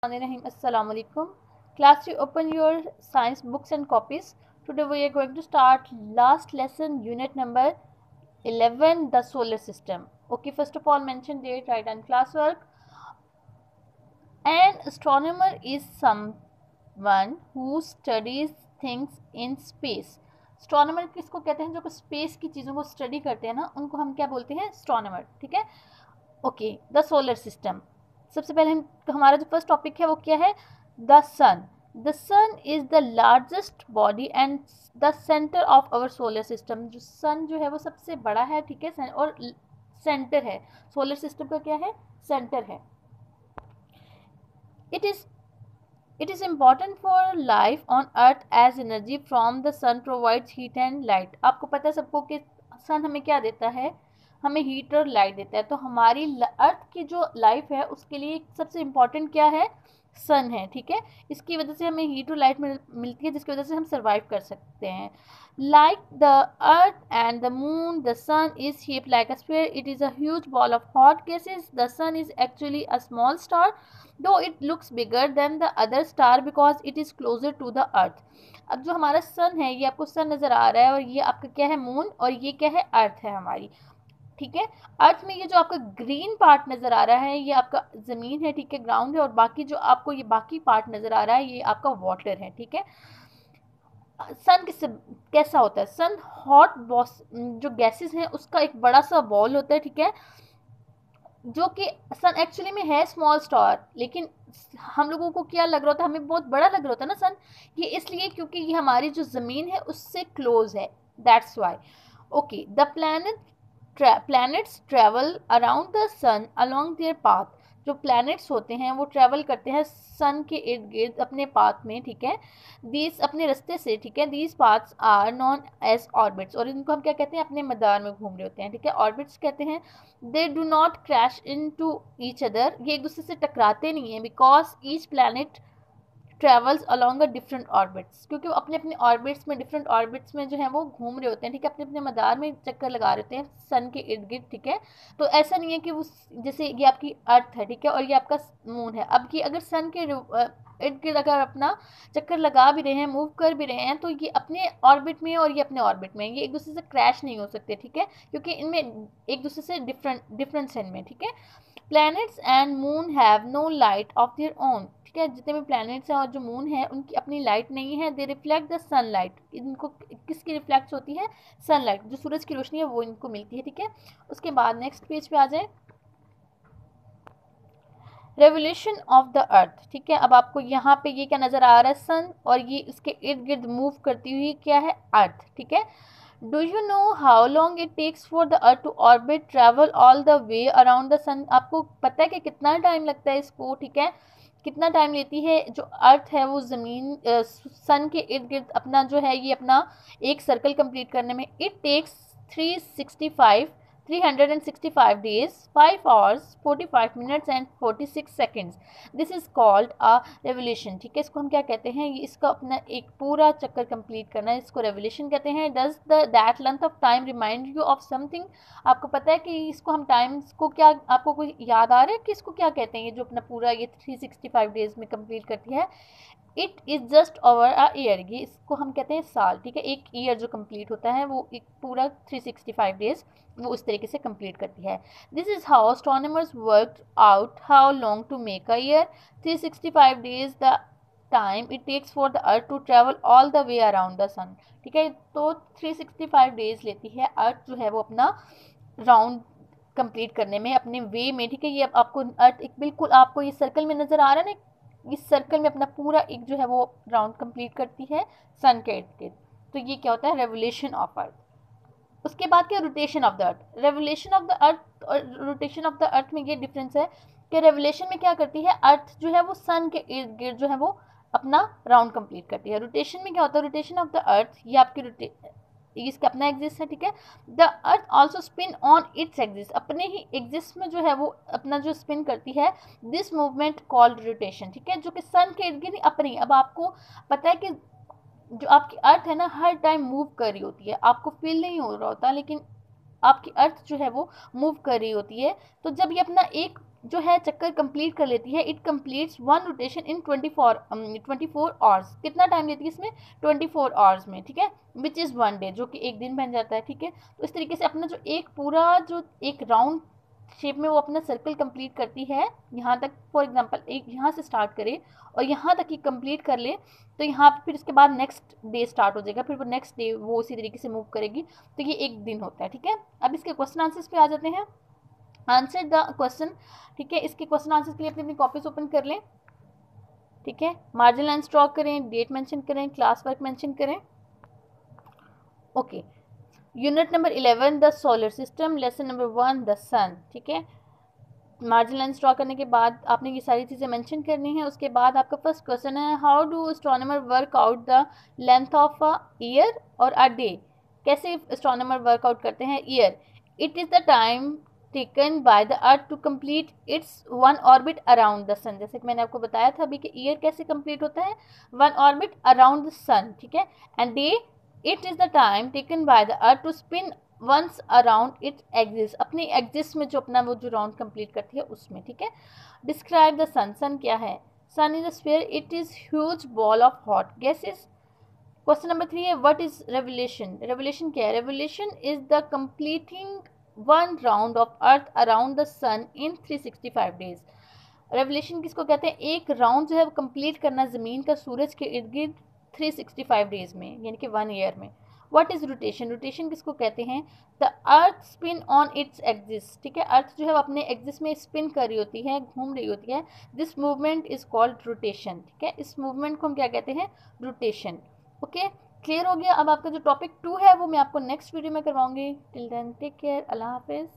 Assalamu alaikum. Class, you open your science books and copies. Today we are going to start last lesson, unit number 11, the solar system. Okay, first of all, mention date, write and classwork. An astronomer is someone who studies things in space. Astronomer किसको कहते हैं? जो space की चीज़ों को study करते हैं ना, उनको हम क्या बोलते हैं? एस्ट्रोनॉमर. ठीक है. Okay, the solar system. सबसे पहले हमारा जो फर्स्ट टॉपिक है वो क्या है? The sun. The sun is the largest body and the centre of our solar system. जो सन जो है वो सबसे बड़ा है, ठीक है, और सेंटर है. सोलर सिस्टम का क्या है? सेंटर है. It is important for life on earth as energy from the sun provides heat and light. आपको पता है सबको कि सन हमें क्या देता है? हमें हीट और लाइट देता है. तो हमारी अर्थ की जो लाइफ है उसके लिए सबसे इम्पॉर्टेंट क्या है? सन है. ठीक है. इसकी वजह से हमें हीट और लाइट मिलती है, जिसकी वजह से हम सर्वाइव कर सकते हैं. Like the earth and the moon, the sun is shaped like a sphere. It is a huge ball of hot gases. The sun is actually a small star, though it looks bigger than the other star because it is closer to the earth. अब जो हमारा सन है, ये आपको सन नज़र आ रहा है, और ये आपका क्या है? मून. और ये क्या है? अर्थ है हमारी. ठीक है. अर्थ में ये जो आपका ग्रीन पार्ट नज़र आ रहा है, ये आपका ज़मीन है, ठीक है, ग्राउंड है. और बाकी जो आपको ये बाकी पार्ट नज़र आ रहा है, ये आपका वाटर है. ठीक है. सन कैसा होता है? सन हॉट जो गैसेस हैं उसका एक बड़ा सा बॉल होता है. ठीक है. जो कि सन एक्चुअली में है स्मॉल स्टार, लेकिन हम लोगों को क्या लग रहा होता है? हमें बहुत बड़ा लग रहा होता है ना सन. ये इसलिए क्योंकि ये हमारी जो ज़मीन है उससे क्लोज है. That's why. Okay. The planets travel around the sun along their path. जो planets होते हैं वो travel करते हैं sun के इर्द गिर्द अपने path में. ठीक है. These अपने रास्ते से. ठीक है. These paths are known as orbits. और इनको हम क्या कहते हैं? अपने मदार में घूम रहे होते हैं. ठीक है. Orbits कहते हैं. They do not crash into each other. ये एक दूसरे से टकराते नहीं हैं, because each planet travels along a different orbits. क्योंकि वो अपने अपने ऑर्बिट्स में, डिफरेंट ऑर्बिट्स में जो है वो घूम रहे होते हैं. ठीक है. अपने अपने मदार में चक्कर लगा रहे होते हैं सन के इर्द गिर्द. ठीक है. तो ऐसा नहीं है कि वो जैसे ये आपकी अर्थ है, ठीक है, और ये आपका मून है. अब कि अगर सन के इर्द गिर्द अगर अपना चक्कर लगा भी रहे हैं, मूव कर भी रहे हैं, तो ये अपने ऑर्बिट में और ये अपने ऑर्बिट में, ये एक दूसरे से क्रैश नहीं हो सकते. ठीक है. क्योंकि इनमें एक दूसरे से डिफरेंस है इनमें. ठीक है. Planets and moon have no light of their own. ठीक है. जितने भी प्लैनेट्स हैं और जो मून है उनकी अपनी लाइट नहीं है. दे रिफ्लेक्ट द सनलाइट. इनको किसकी रिफ्लेक्ट होती है? सनलाइट. जो सूरज की रोशनी है वो इनको मिलती है. ठीक है. उसके बाद नेक्स्ट पेज पे आ जाए. Revolution of the earth. ठीक है. अब आपको यहाँ पे ये क्या नज़र आ रहा है? सन. और ये इसके इर्द गिर्द मूव करती हुई क्या है? अर्थ. ठीक है. Do you know how long it takes for the earth to orbit travel all the way around the sun. आपको पता है कि कितना टाइम लगता है इसको? ठीक है. कितना टाइम लेती है जो अर्थ है वो ज़मीन सन के इर्द गिर्द अपना जो है ये अपना एक सर्कल कंप्लीट करने में? It takes 365 days, 5 hours, 45 minutes and 46 seconds. This is called a revolution. ठीक है. इसको हम क्या कहते हैं? ये इसका अपना एक पूरा चक्कर कंप्लीट करना है, इसको रेवोल्यूशन कहते हैं. Does that length of time remind you of something. आपको पता है कि इसको हम टाइम को क्या, आपको कोई याद आ रहा है कि इसको क्या कहते हैं? ये जो अपना पूरा ये 365 डेज में कंप्लीट करती है. It is just over a year. ये इसको हम कहते हैं साल. ठीक है. एक ईयर जो कंप्लीट होता है वो एक पूरा 365 डेज वो उस तरीके से कंप्लीट करती है. This is how astronomers worked out how long to make a year. 365 days the time it takes for the earth to travel all the way around the sun. ठीक है. तो 365 डेज लेती है अर्थ जो है वो अपना राउंड कंप्लीट करने में, अपने वे में. ठीक है. ये आपको अर्थ एक बिल्कुल आपको ये सर्कल में नज़र आ रहा है ना, इस सर्कल में अपना पूरा एक जो है वो राउंड कंप्लीट करती है सन के इर्द गिर्द. तो ये क्या होता है? Revolution of earth. उसके बाद क्या? Rotation of the earth. Revolution of the earth और रोटेशन ऑफ द अर्थ में ये डिफरेंस है कि रेवोल्यूशन में क्या करती है? अर्थ जो है वो सन के इर्द गिर्द जो है वो अपना राउंड कंप्लीट करती है. रोटेशन में क्या होता है? रोटेशन ऑफ द अर्थ ये आपकी इसका अपना एक्सिस है. ठीक है. The earth also spin on its axis. अपने ही एक्सिस में जो है वो अपना जो स्पिन करती है. This movement called rotation. ठीक है. जो कि सन के इर्द गिर्द अपनी. अब आपको पता है कि जो आपकी अर्थ है ना हर टाइम मूव कर रही होती है, आपको फील नहीं हो रहा होता, लेकिन आपकी अर्थ जो है वो मूव कर रही होती है. तो जब ये अपना एक जो है चक्कर कंप्लीट कर लेती है, it completes one rotation in 24 hours. कितना टाइम लेती है इसमें? 24 आवर्स में, ठीक है, विच इज़ 1 डे, जो कि एक दिन बन जाता है, ठीक है। तो इस तरीके से अपना जो एक पूरा जो एक राउंड शेप में वो अपना सर्कल कंप्लीट करती है, यहाँ तक फॉर एग्जांपल एक यहाँ से स्टार्ट करे और यहाँ तक ही कंप्लीट कर ले, तो यहाँ पे फिर उसके बाद नेक्स्ट डे स्टार्ट हो जाएगा, फिर वो नेक्स्ट डे वो उसी तरीके से मूव करेगी, तो ये एक दिन होता है, ठीक है। अब इसके क्वेश्चन आंसर्स पे आ जाते हैं। आंसर द क्वेश्चन, ठीक है। इसके क्वेश्चन आंसर के लिए अपनी अपनी कॉपीज ओपन कर लें, ठीक है। मार्जिन लाइन ड्रॉ करें, डेट मेंशन करें, क्लास वर्क मेंशन करें। Okay, unit number 11 the solar system, lesson number 1 the sun, ठीक है। मार्जिन लाइन ड्रॉ करने के बाद आपने ये सारी चीज़ें मेंशन करनी है। उसके बाद आपका फर्स्ट क्वेश्चन है, how do astronomer work out the length of a year और अ डे। कैसे एस्ट्रोनॉमर वर्कआउट करते हैं? Year, it is the time taken by the earth to complete its one orbit around the sun. जैसे कि मैंने आपको बताया था अभी कि ईयर कैसे कंप्लीट होता है? One orbit around the sun, ठीक है। And day, it is the time taken by the earth to spin once around it axis, अपनी एक्सिस में जो अपना वो जो राउंड कंप्लीट करती है उसमें, ठीक है। डिस्क्राइब द सन, सन क्या है? Sun is a sphere, it is huge ball of hot gases. Question number 3 है, व्हाट इज रेवोल्यूशन? रेवोल्यूशन क्या है? Revolution is the completing one round of earth around the sun in 365 days. रेवोल्यूशन किसको कहते हैं? एक राउंड जो है वो कंप्लीट करना ज़मीन का सूरज के इर्द गिर्द 365 डेज में, यानी कि 1 ईयर में। What is rotation? रोटेशन किसको कहते हैं? The earth spin on its axis, ठीक है। अर्थ जो है वो अपने एक्सिस में स्पिन कर रही होती है, घूम रही होती है। This movement is called rotation, ठीक है। इस मूवमेंट को हम क्या कहते हैं? रोटेशन। ओके, क्लियर हो गया। अब आपका जो टॉपिक 2 है वो मैं आपको नेक्स्ट वीडियो में करवाऊंगी। टिल देन टेक केयर, अल्लाह हाफिज़।